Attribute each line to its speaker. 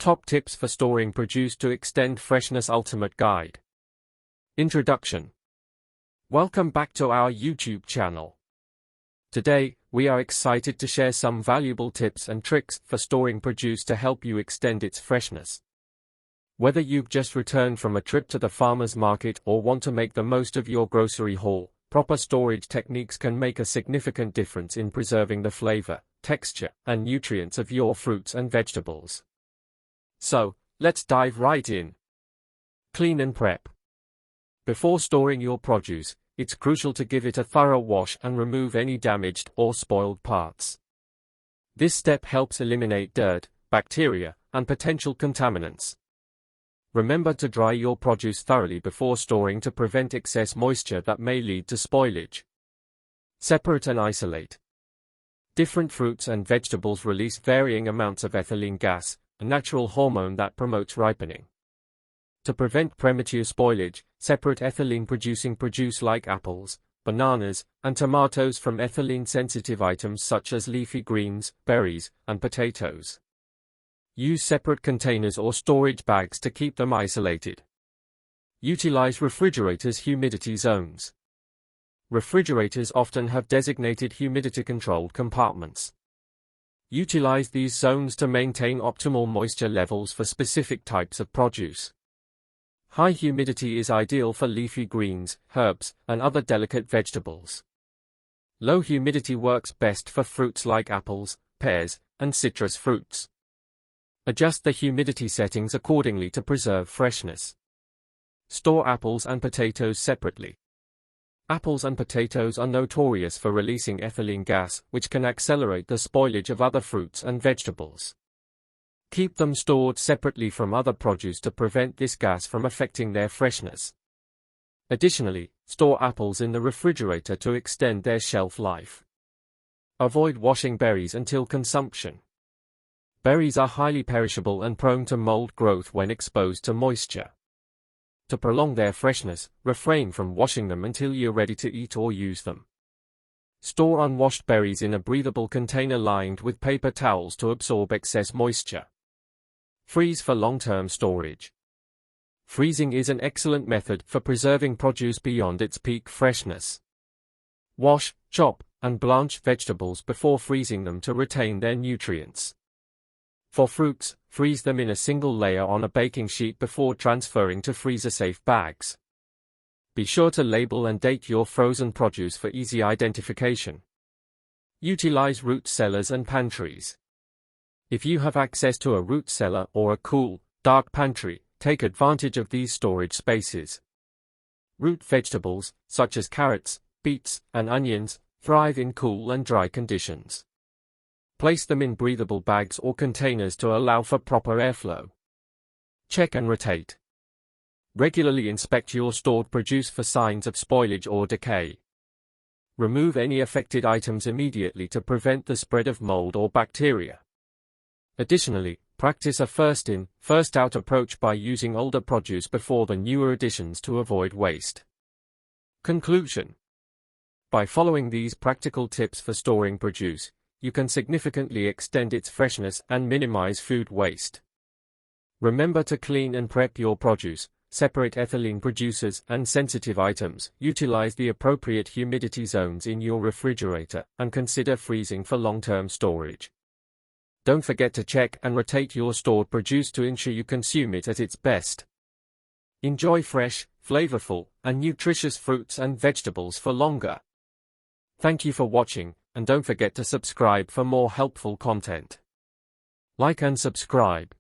Speaker 1: Top Tips for Storing Produce to Extend Freshness Ultimate Guide. Introduction. Welcome back to our YouTube channel. Today, we are excited to share some valuable tips and tricks for storing produce to help you extend its freshness. Whether you've just returned from a trip to the farmer's market or want to make the most of your grocery haul, proper storage techniques can make a significant difference in preserving the flavor, texture, and nutrients of your fruits and vegetables. So, let's dive right in. Clean and prep. Before storing your produce, it's crucial to give it a thorough wash and remove any damaged or spoiled parts. This step helps eliminate dirt, bacteria, and potential contaminants. Remember to dry your produce thoroughly before storing to prevent excess moisture that may lead to spoilage. Separate and isolate. Different fruits and vegetables release varying amounts of ethylene gas, a natural hormone that promotes ripening. To prevent premature spoilage, separate ethylene-producing produce like apples, bananas, and tomatoes from ethylene-sensitive items such as leafy greens, berries, and potatoes. Use separate containers or storage bags to keep them isolated. Utilize refrigerators' humidity zones. Refrigerators often have designated humidity-controlled compartments. Utilize these zones to maintain optimal moisture levels for specific types of produce. High humidity is ideal for leafy greens, herbs, and other delicate vegetables. Low humidity works best for fruits like apples, pears, and citrus fruits. Adjust the humidity settings accordingly to preserve freshness. Store apples and potatoes separately. Apples and potatoes are notorious for releasing ethylene gas, which can accelerate the spoilage of other fruits and vegetables. Keep them stored separately from other produce to prevent this gas from affecting their freshness. Additionally, store apples in the refrigerator to extend their shelf life. Avoid washing berries until consumption. Berries are highly perishable and prone to mold growth when exposed to moisture. To prolong their freshness, refrain from washing them until you're ready to eat or use them. Store unwashed berries in a breathable container lined with paper towels to absorb excess moisture. Freeze for long-term storage. Freezing is an excellent method for preserving produce beyond its peak freshness. Wash, chop, and blanch vegetables before freezing them to retain their nutrients. For fruits, freeze them in a single layer on a baking sheet before transferring to freezer-safe bags. Be sure to label and date your frozen produce for easy identification. Utilize root cellars and pantries. If you have access to a root cellar or a cool, dark pantry, take advantage of these storage spaces. Root vegetables, such as carrots, beets, and onions, thrive in cool and dry conditions. Place them in breathable bags or containers to allow for proper airflow. Check and rotate. Regularly inspect your stored produce for signs of spoilage or decay. Remove any affected items immediately to prevent the spread of mold or bacteria. Additionally, practice a first-in, first-out approach by using older produce before the newer additions to avoid waste. Conclusion. By following these practical tips for storing produce, you can significantly extend its freshness and minimize food waste. Remember to clean and prep your produce, separate ethylene producers and sensitive items, utilize the appropriate humidity zones in your refrigerator, and consider freezing for long-term storage. Don't forget to check and rotate your stored produce to ensure you consume it at its best. Enjoy fresh, flavorful, and nutritious fruits and vegetables for longer. Thank you for watching, and don't forget to subscribe for more helpful content. Like and subscribe.